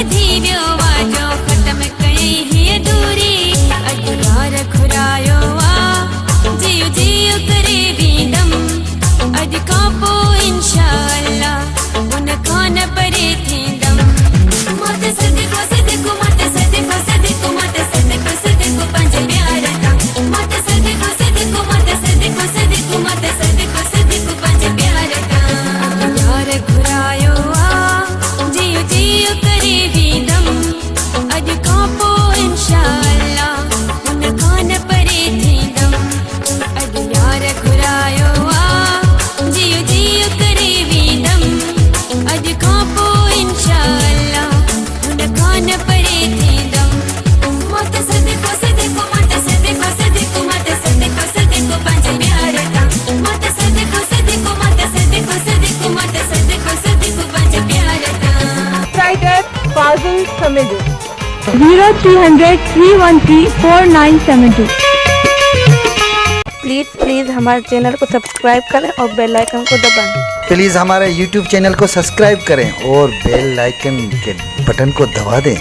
वधी वियो वाजो ख़त्म कई ही दूरी अजगार घुरायो जियो जियो करे बीदम अज खां पोइ इंशाअल्लाह उन खां न परे थींदम मत सदको सदको मत सदको सदको मत सदको सदको पंहिंजे प्यार तां मत सदको सदको मत सदको सदको मत सदको सदको पंहिंजे प्यार तां यार घुरायो जियो जियो करे बीदम अज खां पोइ इंशाअल्लाह उन खां न परे थींदम अज यार घुरायो जियो जियो करे बीदम अज खां पोइ इंशाअल्लाह उन खां न परे थींदम मत सदको सदको मत सदको सदको मत सदको सदको पंहिंजे प्यार तां मत सदको सदको मत सदको सदको मत सदको सदको पंहिंजे प्यार तां Writer Fazil Samidu 0300 313 4972। प्लीज़ हमारे चैनल को सब्सक्राइब करें और बेल आइकन को दबाएं। प्लीज़ हमारे YouTube चैनल को सब्सक्राइब करें और बेल आइकन के बटन को दबा दें।